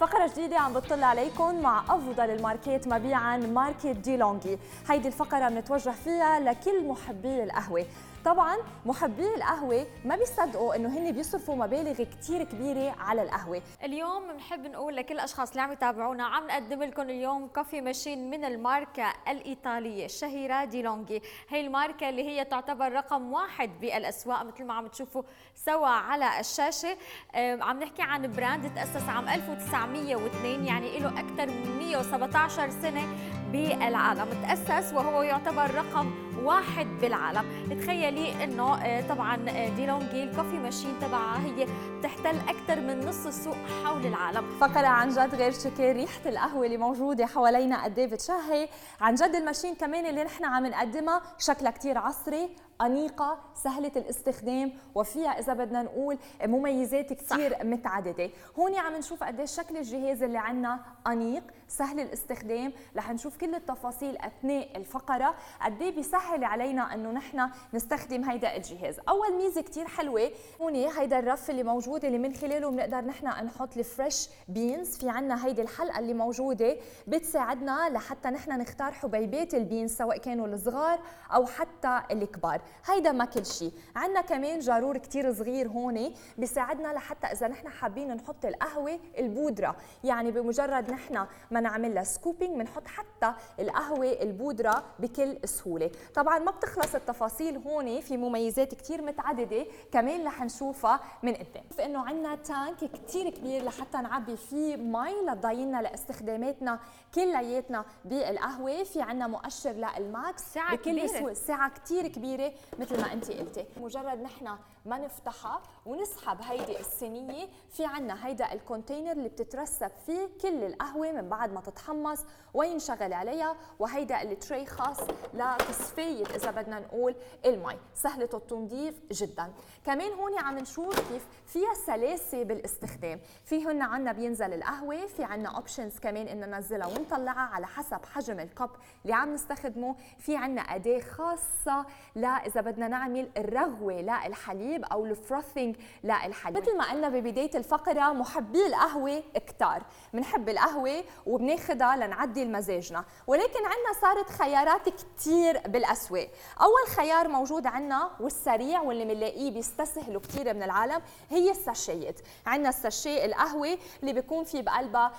فقرة جديدة عم بتطل عليكم مع أفضل الماركات مبيعاً ماركة ديلونجي. هيدي الفقرة بنتوجه فيها لكل محبي القهوة. طبعاً محبي القهوة ما بيصدقوا إنه هن بيصرفوا مبالغ كتير كبيرة على القهوة. اليوم بنحب نقول لكل الاشخاص اللي عم يتابعونا عم نقدم لكم اليوم كوفي ماشين من الماركه الايطاليه الشهيره ديلونجي. هي الماركه اللي هي تعتبر رقم واحد بالاسواق مثل ما عم تشوفوا سوا على الشاشه. عم نحكي عن براند تاسس عام 1902، يعني له اكثر من 117 سنه بالعالم. تاسس وهو يعتبر رقم واحد بالعالم. تخيلي انه طبعا ديلونجي الكوفي ماشين تبعها هي تحتل اكثر من نص السوق حول العالم. فقرة عن جد غير شكل، ريحة القهوة اللي موجودة حوالينا قد ايه بتشهي. عن جد الماشين كمان اللي نحن عم نقدمها شكلها كتير عصري، أنيقة، سهلة الاستخدام، وفيها إذا بدنا نقول مميزات كتير متعددة. هون عم نشوف قد ايه شكل الجهاز اللي عنا أنيق، سهل الاستخدام. رح نشوف كل التفاصيل أثناء الفقرة قد ايه بيسهل علينا إنه نحن نستخدم هيدا الجهاز. أول ميزة كتير حلوة هون هيدا الرف اللي موجود اللي من خلاله بنقدر نحن نحط الفريش بينز. في عنا هيدي الحلقة اللي موجودة بتساعدنا لحتى نحن نختار حبيبات البينز سواء كانوا الصغار أو حتى الكبار. هيدا ما كل شيء، عندنا كمان جارور كتير صغير هون بيساعدنا لحتى اذا نحن حابين نحط القهوه البودره، يعني بمجرد نحن ما نعمل لها سكوبينج بنحط حتى القهوه البودره بكل سهوله. طبعا ما بتخلص التفاصيل هون، في مميزات كتير متعدده كمان رح نشوفها من قدام. فانه عندنا تانك كتير كبير لحتى نعبي فيه مي لتضينا لاستخداماتنا كلياتنا بالقهوه. في عندنا مؤشر للماكس ساعه بكل كبيره، ساعه كتير كبيره مثل ما انت قلتي. مجرد نحن ما نفتحها ونسحب هيدي الصينيه، في عنا هيدا الكونتينر اللي بتترسب فيه كل القهوه من بعد ما تتحمص وينشغل عليها، وهيدا التري خاص لتصفيه اذا بدنا نقول المي. سهله التنظيف جدا. كمان هون عم نشوف كيف فيها سلاسه بالاستخدام. في هن عنا بينزل القهوه، في عنا اوبشنز كمان ان ننزلها ونطلعها على حسب حجم الكب اللي عم نستخدمه. في عنا اداه خاصه اذا بدنا نعمل الرغوه للحليب او الفروثينج للحليب. مثل ما قلنا ببدايه الفقره، محبي القهوه كتار، بنحب القهوه وبناخدها لنعدل مزاجنا، ولكن عندنا صارت خيارات كتير بالاسواق. اول خيار موجود عندنا والسريع واللي بنلاقيه بيستسهلوا كتير من العالم هي الساشيات. عندنا الساشيه القهوه اللي بيكون في بقلبها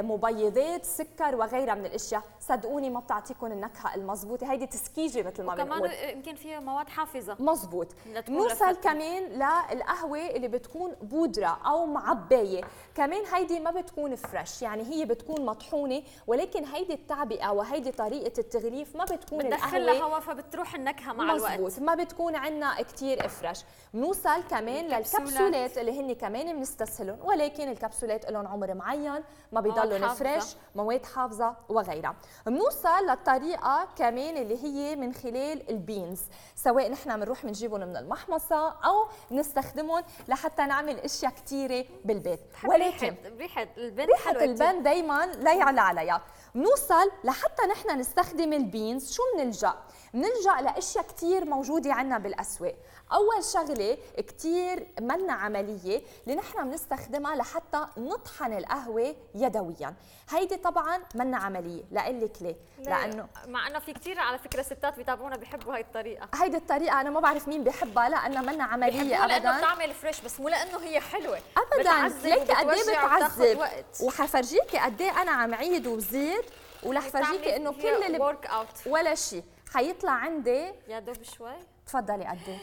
مبيضات، سكر وغيرها من الاشياء. صدقوني ما بتعطيكم النكهه المضبوطه، هيدي تسكيجه مثل ما بنقول. وكمان يمكن فيها مواد حافظه. مزبوط. نوصل كمان للقهوه اللي بتكون بودره او معبايه، كمان هيدي ما بتكون فريش، يعني هي بتكون مطحونه، ولكن هيدي التعبئه وهيدي طريقه التغليف ما بتكون بتدخل لها هواء فبتروح النكهه مع الوقت. مزبوط، ما بتكون عندنا كتير فريش. بنوصل كمان للكبسولات اللي هن كمان بنستسهلهم، ولكن الكبسولات لهم عمر معين، ما بيضلوا فريش، مواد حافظه وغيرها. بنوصل للطريقه كمان اللي هي من خلال البينز، سواء نحن بنروح بنجيبهم من المحمصه او بنستخدمهم لحتى نعمل اشياء كثيره بالبيت. ولكن ريحه البن، ريحه البن دائما لا يعلى عليها. بنوصل لحتى نحن نستخدم البينز، شو بنلجأ لاشياء كثير موجوده عندنا بالاسواق. اول شغله كثير منا عمليه اللي نحن بنستخدمها لحتى نطحن القهوه يدويا. هيدي طبعا منا عمليه، لاقول لك ليه؟ لانه مع انه في كثير على فكره ستات بيتابعونا بيحبوا هاي الطريقه. هيدي الطريقه انا ما بعرف مين بيحبها، لانها منا عمليه ابدا، لانه بتعمل فريش، بس مو لانه هي حلوه ابدا. ليكي قد ايه بتعذب، وحفرجيكي قد ايه انا عم عيد وبزيد، ورح فرجيكي انه كل اللي ورك اوت ولا شيء حيطلع عندي. يا دوب شوي. تفضلي قد ايه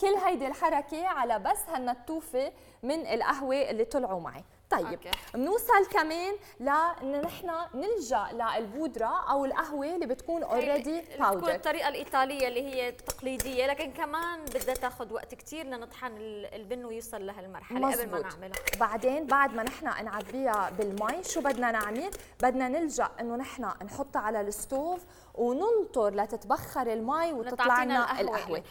كل هيدي الحركه على بس هالنتوفه من القهوه اللي طلعوا معي. طيب بنوصل كمان لان نحن نلجا للبودره او القهوه اللي بتكون اوريدي باودر. بتكون الطريقه الايطاليه اللي هي التقليديه، لكن كمان بدها تاخذ وقت كثير لنطحن البن ويوصل لهالمرحله قبل ما نعملها. بعدين بعد ما نحن نعبيها بالمي، شو بدنا نعمل؟ بدنا نلجا انه نحن نحطها على الستوف وننطر لتتبخر المي وتطلع لنا القهوه.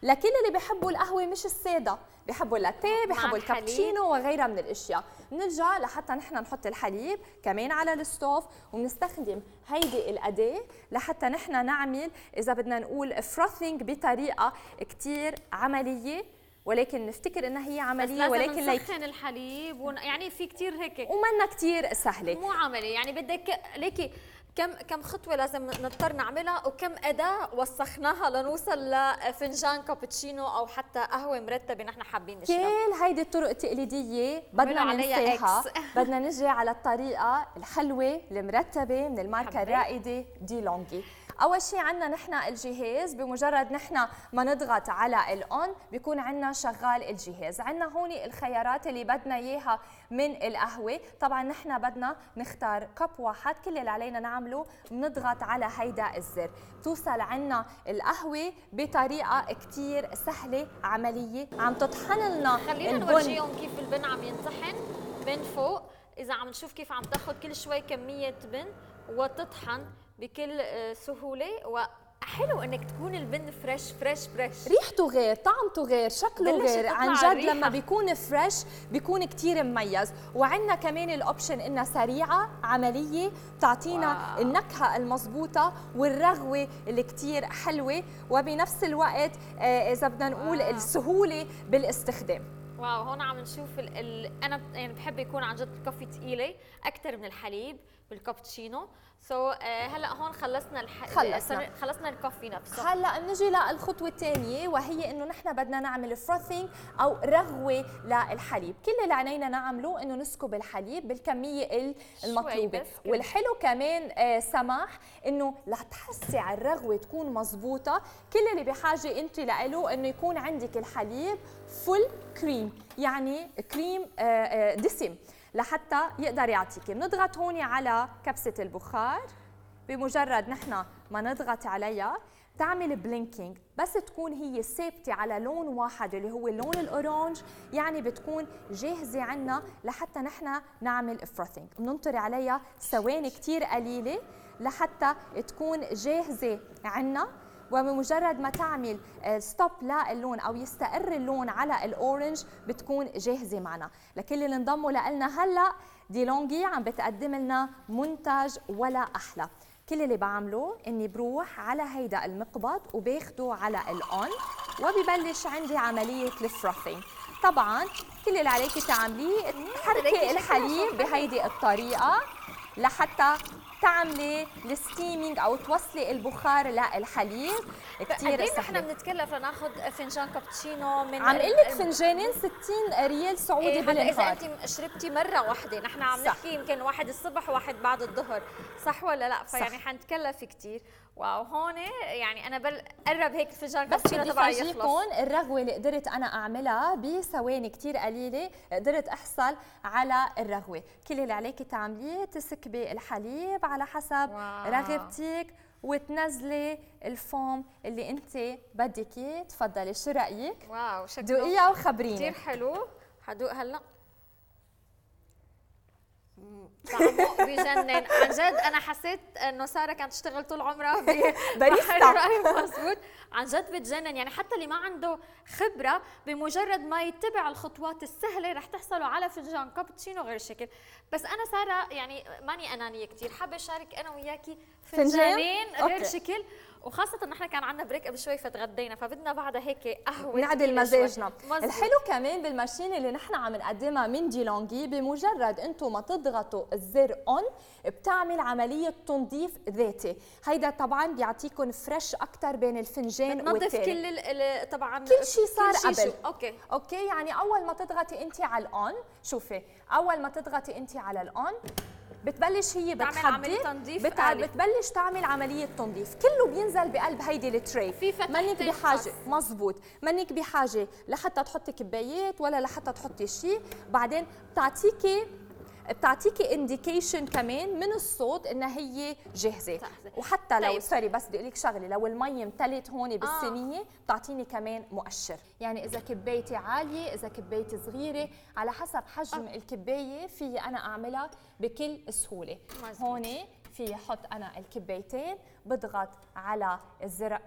لكل اللي بيحبوا القهوه مش الساده، بيحبوا اللاتيه، بيحبوا الكابتشينو وغيرها من الاشياء. بنرجع لحتى نحن نحط الحليب كمان على الستوف، وبنستخدم هيدي الاداه لحتى نحن نعمل اذا بدنا نقول فروثينج بطريقه كثير عمليه ولكن نفتكر انها هي عمليه، ولكن نسخن الحليب يعني في كثير هيك ومنا كثير سهله، مو عملي. يعني بدك ليكي كم خطوه لازم نضطر نعملها وكم اداه وسخناها لنوصل لفنجان كابتشينو او حتى قهوه مرتبه نحن حابين نشرب. كل هيدي الطرق التقليديه بدنا ننساها، بدنا نجي على الطريقه الحلوه المرتبه من الماركه الرائده دي لونجي. اول شيء عندنا نحن الجهاز، بمجرد نحن ما نضغط على الاون بيكون عندنا شغال الجهاز. عندنا هون الخيارات اللي بدنا اياها من القهوه. طبعا نحن بدنا نختار كب واحد، كل اللي علينا نعمله بنضغط على هيدا الزر، توصل عندنا القهوه بطريقه كثير سهله عمليه. عم تطحن لنا خلينا نورجيهم كيف البن عم ينطحن من فوق. اذا عم نشوف كيف عم تاخذ كل شوي كميه بن وتطحن بكل سهوله. وحلو انك تكون البن فريش فريش فريش، ريحته غير، طعمته غير، شكله غير عن جد. لما بيكون فريش بيكون كتير مميز. وعندنا كمان الاوبشن انها سريعه عمليه، بتعطينا النكهه المضبوطه والرغوه اللي كتير حلوه، وبنفس الوقت اذا بدنا نقول السهوله بالاستخدام. واو، هون عم نشوف انا يعني بحب يكون عن جد الكافي ثقيله اكثر من الحليب بالكابتشينو. هلا هون خلصنا الكافي نفسه. هلا بنجي للخطوه الثانيه، وهي انه نحن بدنا نعمل فروثينج او رغوه للحليب. كل اللي علينا نعمله انه نسكب الحليب بالكميه المطلوبه. والحلو كمان سماح انه لتحسي على الرغوه تكون مزبوطه، كل اللي بحاجه انت له انه يكون عندك الحليب فول كريم، يعني كريم دسم لحتى يقدر يعطيكي. بنضغط هون على كبسة البخار، بمجرد نحن ما نضغط عليها تعمل بلينكينج، بس تكون هي ثابتة على لون واحد اللي هو اللون الأورانج، يعني بتكون جاهزة عنا لحتى نحن نعمل فروثينج. بننطر عليها ثواني كتير قليلة لحتى تكون جاهزة عنا. وبمجرد ما تعمل ستوب للون او يستقر اللون على الاورنج بتكون جاهزه معنا. لكل اللي انضموا لنا هلا، دي لونجي عم بتقدم لنا منتج ولا احلى. كل اللي بعمله اني بروح على هيدا المقبض وباخده على الاون، وببلش عندي عمليه الفروثينج. طبعا كل اللي عليكي تعمليه تحركي الحليب بهيدي الطريقه لحتى تعملي الستيمينج او توصلي البخار للحليب. كثير سهل. نحن بنتكلف لناخذ فنجان كابتشينو من عم اقول لك فنجانين 60 ريال سعودي بالنهار. اذا انت شربتي مره واحده، نحن عم نحكي يمكن واحد الصبح وواحد بعد الظهر، صح ولا لا؟ فيعني حنتكلف كثير. واو، هون يعني انا قرب هيك الفنجان كابتشينو تبعي يخلص. بس بدي افاجئكم الرغوه اللي قدرت انا اعملها بثواني كثير قليله، قدرت احصل على الرغوه. كل اللي عليكي تعمليه تسكبي الحليب على حسب رغبتك وتنزلي الفوم اللي انت بدك اياه. تفضلي، شو رايك؟ واو، شكله دوقيها وخبريني. كثير حلو. حدوق هلا. طعمه بجنن عن جد. انا حسيت انه ساره كانت تشتغل طول عمرها باريستا. مزبوط، عن جد بتجنن. يعني حتى اللي ما عنده خبره بمجرد ما يتبع الخطوات السهله رح تحصلوا على فنجان كابتشينو غير شكل. بس انا ساره يعني ماني انانيه كثير، حابه اشارك انا وياكي فنجانين غير شكل. وخاصة نحن كان عندنا بريك قبل شوي فتغدينا، فبدنا بعدها هيك قهوة نعدل مزاجنا. الحلو كمان بالماشين اللي نحن عم نقدمها من دي لونجي، بمجرد انتم ما تضغطوا الزر اون بتعمل عملية تنظيف ذاتي. هيدا طبعا بيعطيكم فريش اكثر بين الفنجان والتاني. كل طبعا كل شيء صار قبل. اوكي يعني اول ما تضغطي انت على الاون، شوفي اول ما تضغطي انت على الاون بتبلش هي بتحضر، بتبلش تعمل عمليه تنظيف. كله بينزل بقلب هيدي التري. منك بحاجه، مزبوط، منك بحاجه لحتى تحطي كبايات ولا لحتى تحطي شيء. بعدين بتعطيكي انديكيشن كمان من الصوت انها هي جاهزه. وحتى لو سوري بس بدي اقول لك شغله، لو المي امتلت هون بالصينيه بتعطيني كمان مؤشر. يعني اذا كبايتي عاليه، اذا كبايتي صغيره، على حسب حجم الكبايه في انا اعملها بكل سهوله. هون في احط انا الكبايتين، بضغط على الزر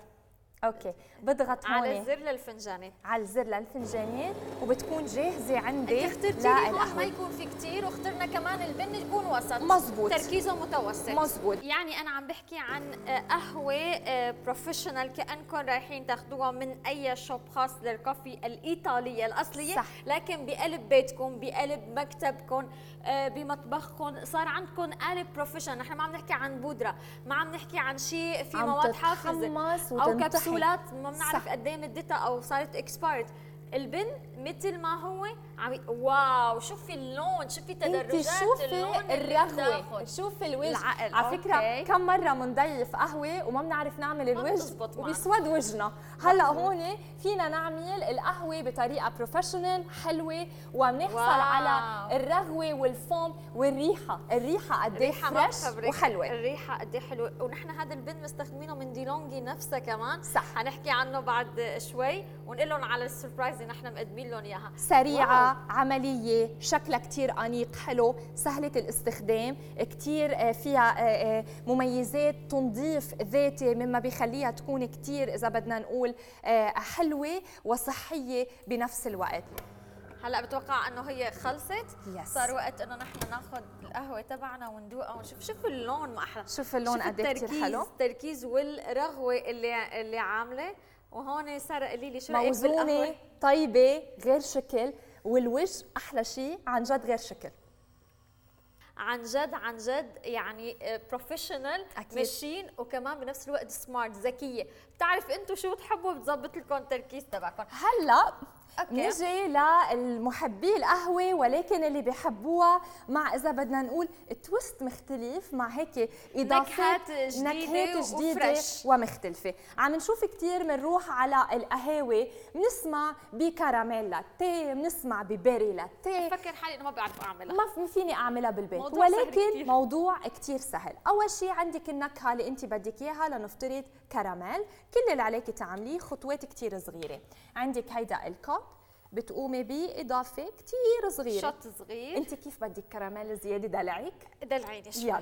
اوكي، بضغط على هون الزر للفنجانات. على الزر للفنجانات وبتكون جاهزه عندي. انت اخترتي لي هون ما يكون في كثير، واخترنا كمان البن يكون وسط. مزبوط، تركيزه متوسط. مزبوط. يعني انا عم بحكي عن قهوه بروفيشنال كانكم رايحين تاخذوها من اي شوب خاص للكوفي الايطاليه الاصليه، صح. لكن بقلب بيتكم، بقلب مكتبكم، بمطبخكم، صار عندكم قالب بروفيشنال. نحن ما عم نحكي عن بودره، ما عم نحكي عن شيء في مواد حافظه او كبسولات ما بنعرف قد ايه مدتها او صارت اكسبايرد. البن مثل ما هو واو، شوفي اللون، شوفي تدرجات اللون، الرغوه، شوفي الوجه. العقل. على فكره كم مره بنضيف قهوه وما بنعرف نعمل الوجه وبيسود وجهنا. هلا هون فينا نعمل القهوه بطريقه بروفيشنال حلوه وبنحصل على الرغوه والفوم والريحه. الريحه قد ايه فريش وحلوه. الريحه قد ايه حلوه. ونحن هذا البن مستخدمينه من ديلونجي نفسها كمان. صح، حنحكي عنه بعد شوي ونقول لهم على السربرايز اللي نحن مقدمين لهم اياها. سريعه، عمليه، شكلها كثير انيق، حلو، سهله الاستخدام، كثير فيها مميزات تنظيف ذاتي مما بيخليها تكون كثير اذا بدنا نقول حلوه وصحيه بنفس الوقت. هلا بتوقع انه هي خلصت. صار وقت انه نحن ناخذ القهوه تبعنا وندوقها ونشوف. شوف اللون، ما احلى. شوف اللون قد ايه كثير حلو. التركيز والرغوه اللي عامله. وهون ساره قولي لي شو رايك بالقهوه؟ موزونه، طيبه، غير شكل، والوجه احلى شيء عن جد غير شكل. عن جد يعني بروفيشنال ماشين، وكمان بنفس الوقت سمارت، ذكيه، بتعرف انتم شو بتحبوا بتظبط لكم التركيز تبعكم. هلا نجي للمحبي القهوه ولكن اللي بيحبوها مع اذا بدنا نقول تويست مختلف، مع هيك اضافات نكهات جديده ومختلفه. عم نشوف كثير بنروح على القهاوي بنسمع بكراميل لاتيه، بنسمع ببيري لاتيه. بفكر حالي انه ما بعرف اعملها، ما فيني اعملها بالبيت، ولكن موضوع كثير سهل. اول شيء عندك النكهه اللي انت بدك اياها، لنفترض كراميل. كل اللي عليك تعمليه خطوات كثير صغيره. عندك هيدا الكوب، بتقومي بإضافة كتير صغيرة، شط صغير. انت كيف بدك كراميل زيادة؟ دلعك دلعيني شوي.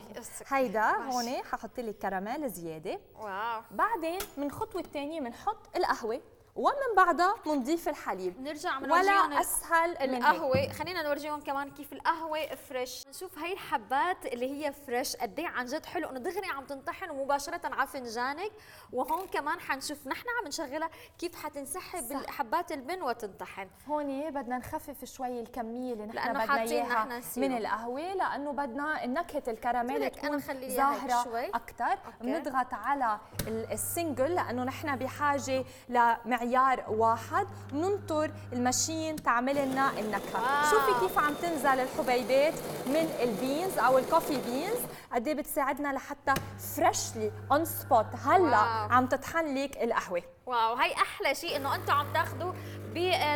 هيدا هون ححط لك كراميل زيادة. واو. بعدين من خطوة الثانية بنحط القهوة، ومن بعدها بنضيف الحليب. نرجع ولا اسهل القهوه. خلينا نورجيهم كمان كيف القهوه فريش. نشوف هي الحبات اللي هي فريش قد ايه عن جد حلو، انه دغري عم تنطحن ومباشره على فنجانك. وهون كمان حنشوف نحن عم نشغلها كيف حتنسحب حبات البن وتنطحن. هون بدنا نخفف شوي الكميه اللي نحن بدنا اياها من القهوه، لانه بدنا نكهه الكراميل تكون ظاهره اكثر. بنضغط على السنجل لانه نحن بحاجه لمعيار واحد، بننطر الماشين تعمل لنا النكهه. شوفي كيف عم تنزل الحبيبات من البينز او الكوفي بينز، قد ايه بتساعدنا لحتى فريشلي اون سبوت هلا عم تطحن لك القهوه. واو، هي احلى شيء انه انتم عم تاخذوا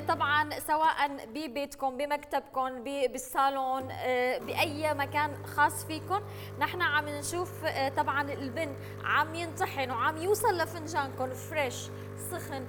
طبعا سواء ببيتكم، بمكتبكم، بالصالون، باي مكان خاص فيكم. نحن عم نشوف طبعا البن عم ينطحن وعم يوصل لفنجانكم فريش سخن.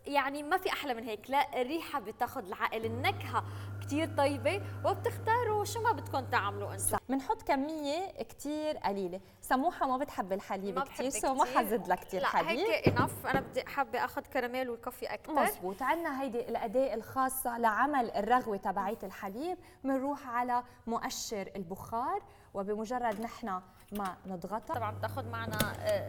يعني ما في احلى من هيك. لا، الريحه بتاخذ العقل، النكهه كثير طيبه، وبتختاروا شو ما بدكم تعملوا انتم. بنحط كميه كثير قليله. سموحه ما بتحب الحليب كثير، سو ما حزد لها كثير حليب. لا، هيك انف. انا بدي حابه اخذ كراميل والكافي اكثر. مزبوط. عندنا هيدي الاداه الخاصه لعمل الرغوه تبعيه الحليب. بنروح على مؤشر البخار، وبمجرد نحن ما نضغطها طبعا بتاخذ معنا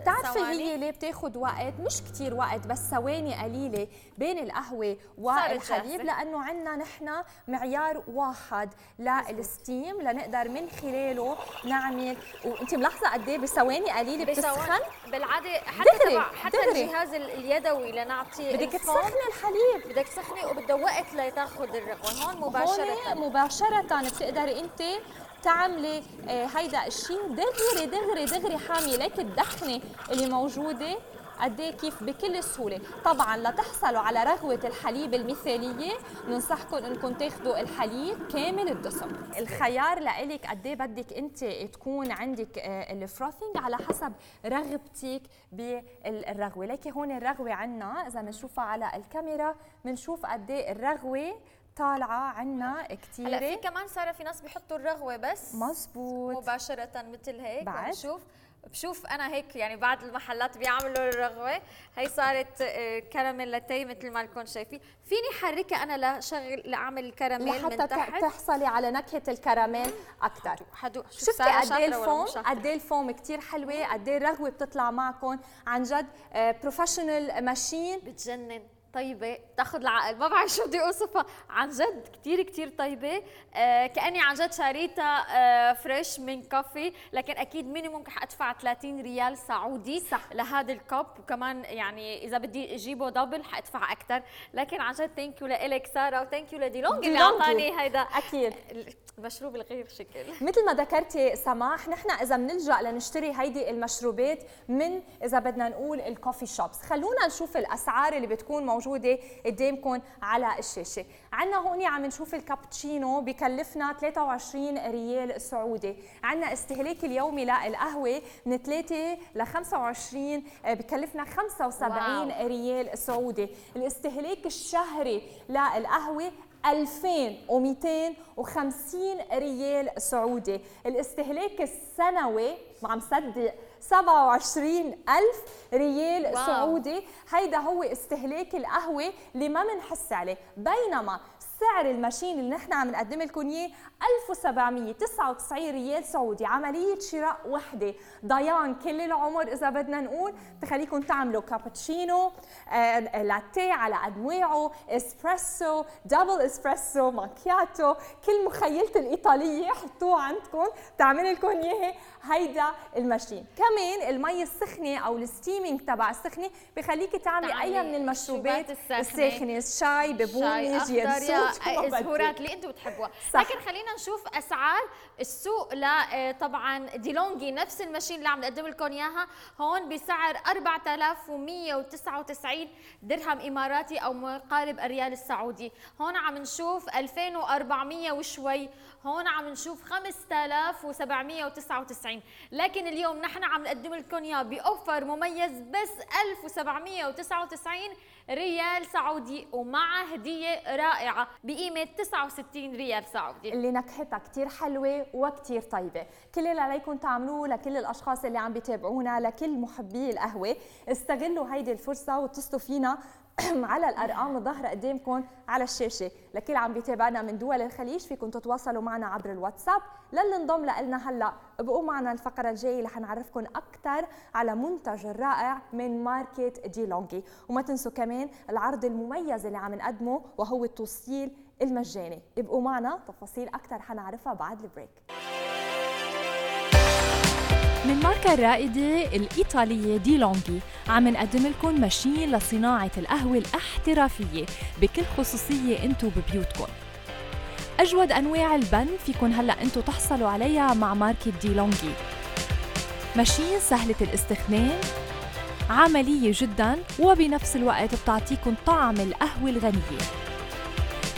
بتعرفي هي ليه بتاخذ وقت؟ مش كثير وقت، بس ثواني قليله بين القهوه والحليب، لانه عندنا نحن معيار واحد للستيم لنقدر من خلاله نعمل. وانت ملاحظه قد ايه بثواني قليله بتسخن؟ بالعاده حتى الجهاز اليدوي لنعطي بدك تسخني الحليب، بدك تسخني وبده وقت لتاخذ الرغوه. هون مباشره بتقدري انت تعملي هيدا الشيء دغري دغري دغري حامي. ليك الدخنه اللي موجوده قد ايه كيف بكل سهوله. طبعا لتحصلوا على رغوه الحليب المثاليه بننصحكم انكم تاخذوا الحليب كامل الدسم. الخيار لإلك قد ايه بدك انت تكون عندك الفروثينج على حسب رغبتك بالرغوه. ليكي هون الرغوه عندنا اذا بنشوفها على الكاميرا بنشوف قد ايه الرغوه طالعه عنا كثيره. هلا في كمان صار في ناس بيحطوا الرغوه بس مزبوط مباشره مثل هيك. بعد شوف بشوف انا هيك يعني بعض المحلات بيعملوا الرغوه، هي صارت كراميل لاتيه مثل ما لكم شايفين. فيني حركها انا لاعمل الكراميل من تحت لحتى تحصلي على نكهه الكراميل اكثر. حدوق. شفتي قد ايه الفوم؟ قد ايه الفوم كثير حلوه، قد ايه الرغوه بتطلع معكم عن جد بروفيشنال ماشين بتجنن. طيبه تاخذ العقل، ما بعرف شو بدي اوصفها، عن جد كثير كثير طيبه. كاني عن جد شاريتها فريش من كافي، لكن اكيد مينيموم رح ادفع 30 ريال سعودي صح لهذا الكوب، وكمان يعني اذا بدي اجيبه دبل حادفع اكثر. لكن عن جد ثانك يو لك ساره، وثانك يو لديلونج اللي اعطاني هيدا اكيد المشروب الغير شكل. مثل ما ذكرتي سماح، نحن اذا بنلجا لنشتري هيدي المشروبات من اذا بدنا نقول الكوفي شوبس، خلونا نشوف الاسعار اللي بتكون موجوده قدامكم على الشاشه. عندنا هون عم نشوف الكابتشينو بكلفنا 23 ريال سعودي، عندنا استهلاك اليومي للقهوه من 3 ل 25 بكلفنا 75 ريال سعودي، الاستهلاك الشهري للقهوه 2250 ريال سعودي، الاستهلاك السنوي ما عم صدق 27,000 ريال سعودي. هيدا هو استهلاك القهوة اللي ما بنحس عليه، بينما سعر الماشين اللي نحن عم نقدم لكم اياه 1799 ريال سعودي، عملية شراء وحدة ضيان كل العمر إذا بدنا نقول، بتخليكم تعملوا كابتشينو، لاتيه على أنواعه، اسبريسو، دبل اسبريسو، ماكياتو، كل مخيلة الإيطالية حطوه عندكم تعمل لكم إياه هيدا الماشين. كمان المي السخنة أو الستيمينج تبع السخنة بخليكي تعملي أي من المشروبات الساخنة، شاي، ببونج، ينسوس، الزهورات اللي انتم بتحبوها. لكن خلينا نشوف اسعار السوق طبعا ديلونجي، نفس الماشين اللي عم نقدم لكم اياها هون بسعر 4199 درهم اماراتي او مقارب الريال السعودي. هون عم نشوف 2400 وشوي، هون عم نشوف 5799. لكن اليوم نحن عم نقدم لكم اياه باوفر مميز بس 1799 ريال سعودي، ومع هديه رائعه بقيمه 69 ريال سعودي اللي نكهتها كثير حلوه وكثير طيبه. كل اللي عليكم تعملوه لكل الاشخاص اللي عم بيتابعونا، لكل محبي القهوه، استغلوا هيدي الفرصه واتصلوا فينا على الارقام الظاهره قدامكم على الشاشه. لكل عم بيتابعنا من دول الخليج فيكم تتواصلوا معنا عبر الواتساب. للي انضم لنا هلا ابقوا معنا الفقره الجايه اللي حنعرفكم اكثر على منتج الرائع من ماركه ديلونجي، وما تنسوا كمان العرض المميز اللي عم نقدمه وهو التوصيل المجاني. ابقوا معنا، تفاصيل اكثر حنعرفها بعد البريك. من ماركة الرائدة الإيطالية ديلونجي عم نقدم لكم ماشين لصناعة القهوة الاحترافية بكل خصوصية انتو ببيوتكم. أجود أنواع البن فيكن هلأ انتو تحصلوا عليها مع ماركة ديلونجي. ماشين سهلة الاستخدام، عملية جدا، وبنفس الوقت بتعطيكم طعم القهوة الغنية.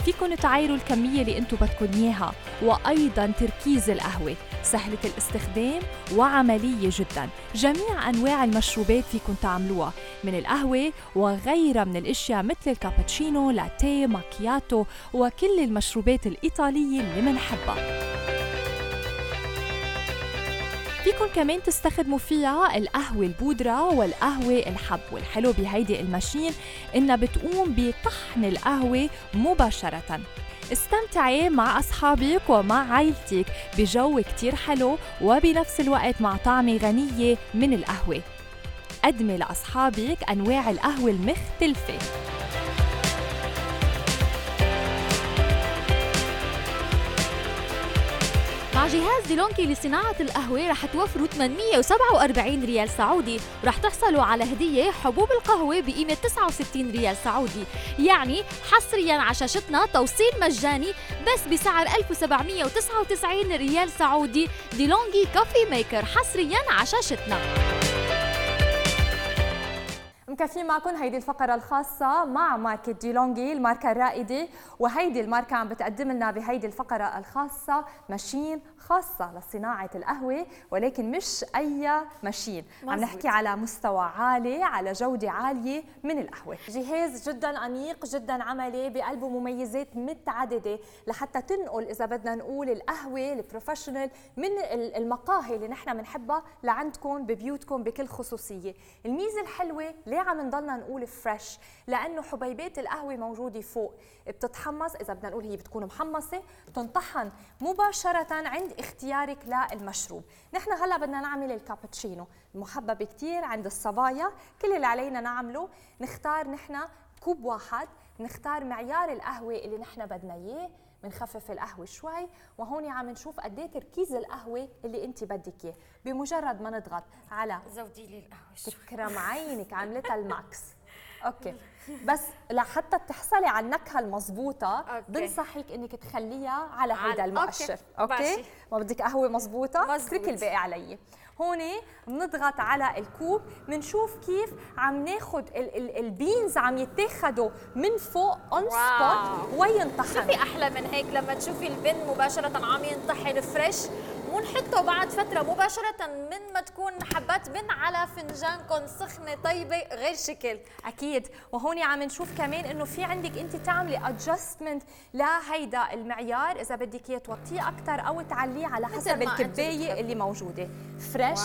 فيكن تعايروا الكمية اللي انتو بدكن اياها، وأيضا تركيز القهوة سهلة الاستخدام وعملية جدا. جميع أنواع المشروبات فيكن تعملوها من القهوة وغيرها من الأشياء مثل الكابتشينو، لاتيه، ماكياتو، وكل المشروبات الإيطالية اللي منحبها. فيكن كمان تستخدموا فيها القهوة البودرة والقهوة الحب، والحلو بهيدي الماشين إنها بتقوم بطحن القهوة مباشرة. استمتعي مع أصحابك ومع عائلتك بجو كتير حلو، وبنفس الوقت مع طعمة غنية من القهوة. قدمي لأصحابك أنواع القهوة المختلفة. مع جهاز ديلونجي لصناعة القهوة رح توفروا 847 ريال سعودي، ورح تحصلوا على هدية حبوب القهوة بقيمة 69 ريال سعودي. يعني حصرياً على شاشتنا توصيل مجاني بس بسعر 1799 ريال سعودي. ديلونجي كوفي ميكر حصرياً على شاشتنا. مكفين معكم هيدي الفقرة الخاصة مع ماركة ديلونجي، الماركة الرائدة، وهيدي الماركة عم بتقدم لنا بهيدي الفقرة الخاصة ماشين خاصة لصناعة القهوة، ولكن مش أي ماشين، عم نحكي على مستوى عالي، على جودة عالية من القهوة. جهاز جدا أنيق، جدا عملي، بقلبه مميزات متعددة لحتى تنقل إذا بدنا نقول القهوة البروفيشنال من المقاهي اللي نحن بنحبها لعندكم ببيوتكم بكل خصوصية. الميزة الحلوة ليه عم نضلنا نقول فريش؟ لأنه حبيبات القهوة موجودة فوق، بتتحمص إذا بدنا نقول هي بتكون محمصة، بتنطحن مباشرة عند اختيارك للمشروب. نحن هلا بدنا نعمل الكابتشينو المحبب كتير عند الصبايا، كل اللي علينا نعمله نختار نحن كوب واحد، نختار معيار القهوة اللي نحن بدنا إياه، بنخفف القهوة شوي، وهون عم نشوف قد ايه تركيز القهوة اللي انت بدك اياه. بمجرد ما نضغط على زودي لي القهوة شوي. تكرم عينك، عملتها الماكس. اوكي، بس لحتى تحصلي على النكهه المضبوطه بنصحك انك تخليها على هيدا المؤشر. اوكي ما بدك قهوه مضبوطه، اتركي الباقي علي. هون بنضغط على الكوب، بنشوف كيف عم ناخذ البينز عم يتاخدوا من فوق اون سبوت وينطحن. شو في احلى من هيك لما تشوفي البن مباشره عم ينطحن فريش، ونحطه بعد فتره مباشره من ما تكون حبات بن على فنجانكم سخنه طيبه غير شكل. اكيد، وهون عم نشوف كمان انه في عندك انت تعملي ادجستمنت لهيدا المعيار، اذا بدك اياه توطيه اكثر او تعليه على حسب الكبايه اللي موجوده. فريش،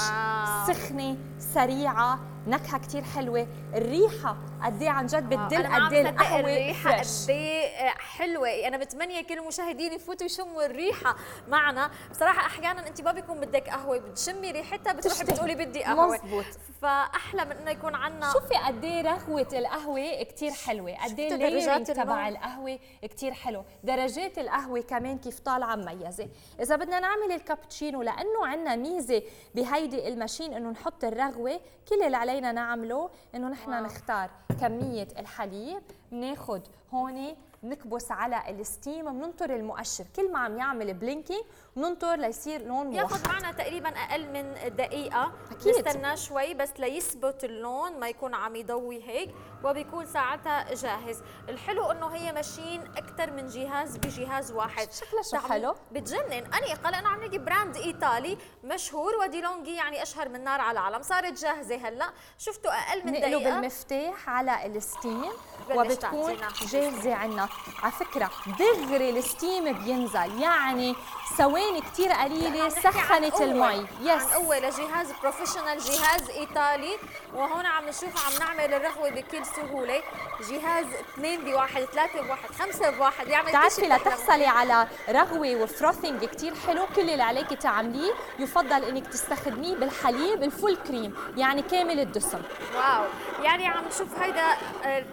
سخنه، سريعه، نكهه كثير حلوه، الريحه قد ايه عن جد بتدل قد ايه القهوه الريحه قد ايه حلوه. انا متمنيه كل المشاهدين يفوتوا يشموا الريحه معنا. بصراحه احيانا انت ما بيكون بدك قهوه، بتشمي ريحتها بتروحي بتقولي بدي قهوه. مزبوط. فاحلى من انه يكون عندنا. شوفي قد ايه رغوه القهوه كثير حلوه، قد ايه الليرنج تبع القهوه كثير حلو، درجات القهوه كمان كيف طالعه مميزه. اذا بدنا نعمل الكابتشينو، لانه عندنا ميزه بهيدي الماشين انه نحط الرغوه، كل اللي علينا نعمله انه نحن نختار كميه الحليب، بناخذ هون نكبس على الستيم، بننطر المؤشر كل ما عم يعمل بلينكينج، بننطر ليصير لون موحد. ياخذ معنا تقريبا اقل من دقيقه. أكيد. نستنى شوي بس ليثبت اللون، ما يكون عم يضوي هيك، وبيكون ساعتها جاهز. الحلو انه هي ماشين اكثر من جهاز بجهاز واحد. شكلها شو حلو، بتجنن انيقه، لانه عم نجي براند ايطالي مشهور، وديلونجي يعني اشهر من نار على العالم. صارت جاهزه هلا، شفتوا اقل من دقيقه. نقلب المفتاح على الستيم وبتكون جاهزه عنا. على فكره دغري الستيم بينزل، يعني ثواني كثير قليله سخنت المي. يس، عن قوه لجهاز بروفيشنال، جهاز ايطالي. وهون عم نشوف عم نعمل الرغوه بكل سهوله. جهاز 2 بواحد، 3 بواحد، 5 بواحد، يعمل بتعرفي لتحصلي على رغوه وفروثينج كثير حلو، كل اللي عليك تعمليه يفضل انك تستخدميه بالحليب الفول كريم، يعني كامل الدسم. واو، يعني عم نشوف هيدا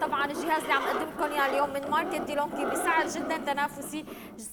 طبعا الجهاز اللي عم نقدم لكم اياه اليوم من ماركت ديلونجي بسعر جدا تنافسي،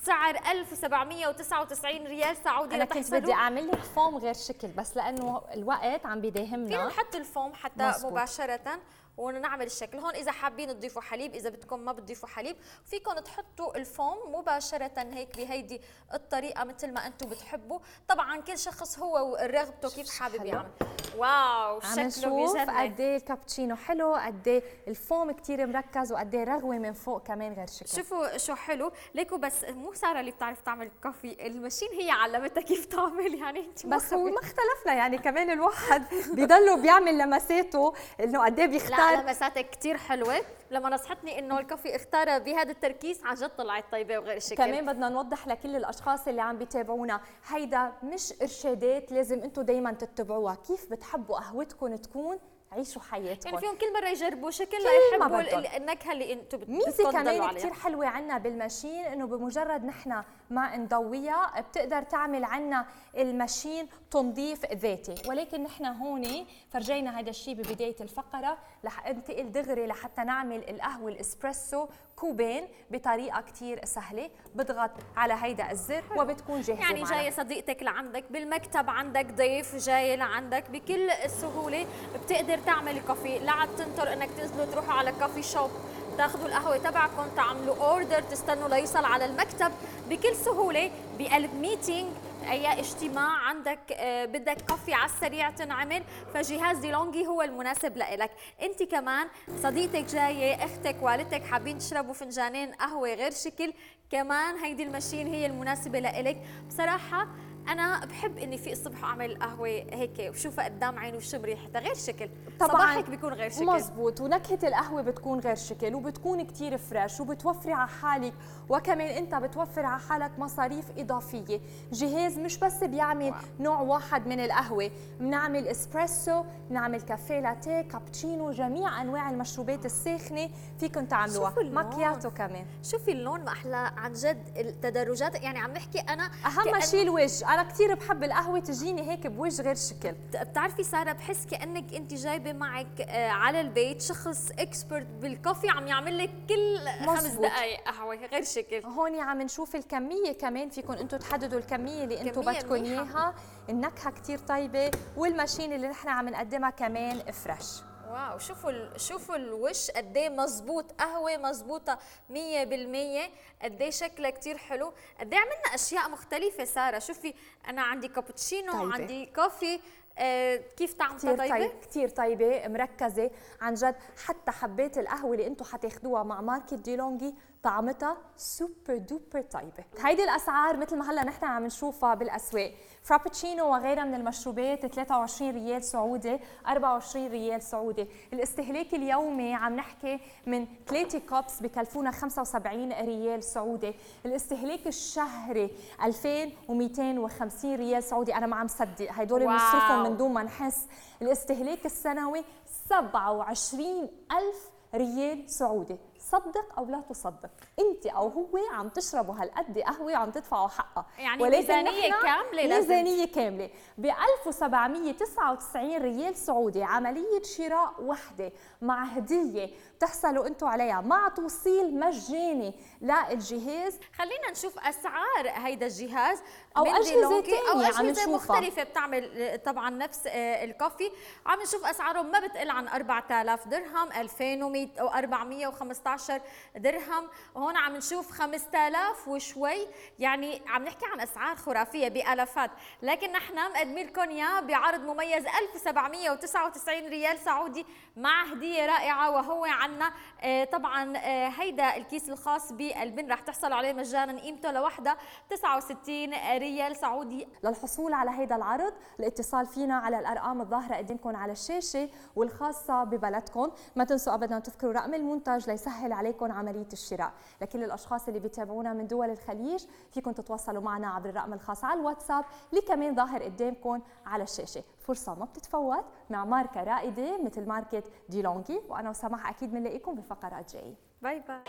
سعر 1799 ريال سعودي. انا كنت بدي اعمل لك فوم غير شكل، بس لانه الوقت عم بيداهمنا فينا نحط الفوم حتى مباشره ونعمل الشكل. هون اذا حابين تضيفوا حليب، اذا بدكم ما بتضيفوا حليب فيكم تحطوا الفوم مباشره هيك بهيدي الطريقه مثل ما انتم بتحبوا. طبعا كل شخص هو ورغبته كيف حابب يعمل. واو، شكله بجنن. قد ايه الكابتشينو حلو، قد ايه الفوم كثير مركز، وقد ايه رغوه من فوق كمان غير شكل. شوفوا شو حلو ليكو. بس مو ساره اللي بتعرف تعمل كوفي، الماشين هي علمتها كيف تعمل. يعني انت بس هو ما اختلفنا، يعني كمان الواحد بيضلوا بيعمل لمساته، انه قد ايه بيختار. لا، لمساتك كثير حلوه. لما نصحتني انه الكوفي اختارها بهذا التركيز عن جد طلعت طيبه وغير شكل. كمان بدنا نوضح لكل الاشخاص اللي عم بيتابعونا، هيدا مش ارشادات لازم انتم دايما تتبعوها، كيف بتحبوا قهوتكم تكون عيشوا حياتكم. يعني فيهم كل مره يجربوا شكل ليحبوا النكهه اللي انتم ميزه كمان كثير حلوه عنا بالماشين، انه بمجرد نحن ما نضويها بتقدر تعمل عنا الماشين تنظيف ذاتي. ولكن نحن هون فرجينا هذا الشيء ببدايه الفقره، رح انتقل دغري لحتى نعمل القهوه الاسبريسو كوبين بطريقه كثير سهله. بضغط على هيدا الزر وبتكون جاهزه. يعني جايه صديقتك لعندك بالمكتب، عندك ضيف جاي لعندك، بكل سهوله بتقدر تعمل كوفي. لا عاد تنطر انك تنزلوا تروحوا على كوفي شوب تاخذوا القهوه تبعكم، تعملوا اوردر، تستنوا ليوصل على المكتب. بكل سهوله بقلب ميتينج اي اجتماع عندك بدك كافي على السريع تنعمل، فجهاز ديلونجي هو المناسب لإلك. انت كمان صديقتك جايه، اختك، والدتك حابين تشربوا فنجانين قهوه غير شكل، كمان هيدي الماشين هي المناسبه لإلك. بصراحه انا بحب اني في الصبح اعمل قهوه هيك وشوفها قدام عيني وشم ريحتها غير شكل، طبعاً صباحك بيكون غير شكل. مزبوط، ونكهه القهوه بتكون غير شكل وبتكون كتير فريش وبتوفري على حالك، وكمان انت بتوفر على حالك مصاريف اضافيه. جهاز مش بس بيعمل نوع واحد من القهوه، بنعمل اسبريسو، بنعمل كافيه لاتيه، كابتشينو، جميع انواع المشروبات الساخنه فيكم تعملوها، ماكياتو كمان. شوفي اللون ما احلى عن جد، التدرجات يعني عم نحكي انا اهم شيء الوجه، انا كثير بحب القهوه تجيني هيك بوجه غير شكل. بتعرفي ساره، بحس كانك انت جايبه معك على البيت شخص اكسبرت بالكوفي عم يعمل لك كل 5 دقائق قهوه غير شكل. هون عم نشوف الكميه كمان، فيكم انتم تحددوا الكميه اللي انتم بدكم اياها. النكهه كثير طيبه، والماشين اللي نحن عم نقدمها كمان فريش. واو، شوفوا الوش قد ايه مزبوط، قهوه مزبوطه 100%، قد ايه شكلها كثير حلو، قد ايه عملنا اشياء مختلفه ساره. شوفي انا عندي كابتشينو، طيبة. عندي كوفي، كيف طعمتها طيبه؟ كثير طيبه، مركزه عن جد. حتى حبيت القهوه اللي انتم حتاخذوها مع ماركه ديلونجي طعمتها سوبر دوبر طيبه. هيدي الاسعار مثل ما هلا نحن عم نشوفها بالاسواق، فرابتشينو وغيرها من المشروبات 23 ريال سعودي، 24 ريال سعودي. الاستهلاك اليومي عم نحكي من 3 كوبس بكلفونا 75 ريال سعودي. الاستهلاك الشهري 2250 ريال سعودي. انا ما عم صدق هدول بنصرفهم من دون ما نحس. الاستهلاك السنوي 27000 ريال سعودي. صدق او لا تصدق، انت او هو عم تشربوا هالقد قهوه وعم تدفعوا حقها، يعني ميزانيه كامله. ميزانيه كامله ب 1799 ريال سعودي، عمليه شراء وحده مع هديه بتحصلوا انتم عليها مع توصيل مجاني للجهاز. خلينا نشوف اسعار هيدا الجهاز او اجهزه ثانيه او عم اجهزه نشوفها مختلفه بتعمل طبعا نفس الكوفي. عم نشوف اسعارهم ما بتقل عن 4000 درهم، 2100 او 415 درهم، وهون عم نشوف 5000 وشوي، يعني عم نحكي عن اسعار خرافيه بالافات. لكن نحن مقدمين لكم اياه بعرض مميز 1799 ريال سعودي مع هديه رائعه، وهو عنا طبعا هيدا الكيس الخاص بالبن رح تحصلوا عليه مجانا، قيمته لوحده 69 ريال سعودي. للحصول على هيدا العرض الاتصال فينا على الارقام الظاهره قدامكم على الشاشه والخاصه ببلدكم. ما تنسوا ابدا تذكروا رقم المنتج ليسهل عليكم عمليه الشراء. لكل الاشخاص اللي بيتابعونا من دول الخليج فيكم تتواصلوا معنا عبر الرقم الخاص على الواتساب اللي كمان ظاهر قدامكم على الشاشه. فرصه ما بتتفوت مع ماركه رائده مثل ماركه ديلونجي، وانا وسماح اكيد بنلاقيكم بفقرات جايه. باي باي.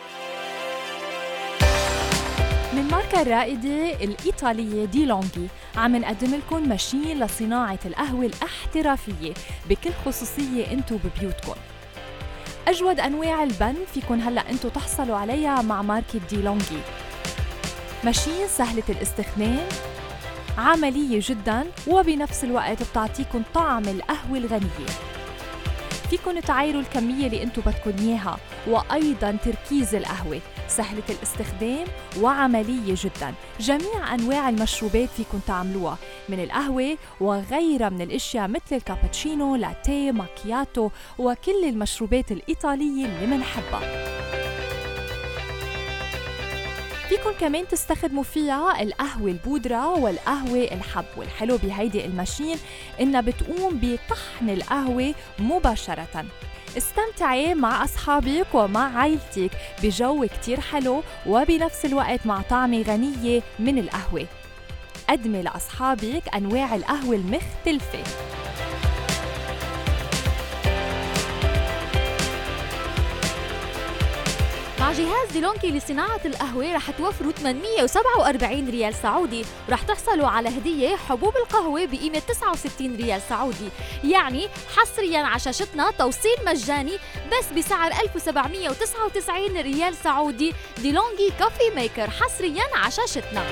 من ماركة الرائدة الإيطالية ديلونجي عم نقدم لكم ماشين لصناعة القهوة الاحترافية بكل خصوصية انتو ببيوتكم. أجود أنواع البن فيكن هلأ انتو تحصلوا عليها مع ماركة ديلونجي. ماشين سهلة الاستخدام، عملية جدا، وبنفس الوقت بتعطيكم طعم القهوة الغنية. فيكن تعايروا الكمية اللي انتو بدكن اياها، وأيضا تركيز القهوة سهلة الاستخدام وعملية جدا. جميع أنواع المشروبات فيكن تعملوها من القهوة وغيرها من الأشياء مثل الكابتشينو، لاتيه، ماكياتو، وكل المشروبات الإيطالية اللي منحبها. فيكن كمان تستخدموا فيها القهوة البودرة والقهوة الحب. والحلو بهيدي الماشين إنها بتقوم بطحن القهوة مباشرة. استمتعي مع أصحابك ومع عائلتك بجو كتير حلو، وبنفس الوقت مع طعمة غنية من القهوة. قدمي لأصحابك أنواع القهوة المختلفة. مع جهاز ديلونجي لصناعة القهوة رح توفروا 847 ريال سعودي، ورح تحصلوا على هدية حبوب القهوة بقيمة 69 ريال سعودي. يعني حصرياً على شاشتنا توصيل مجاني بس بسعر 1799 ريال سعودي. ديلونجي كوفي ميكر حصرياً على شاشتنا.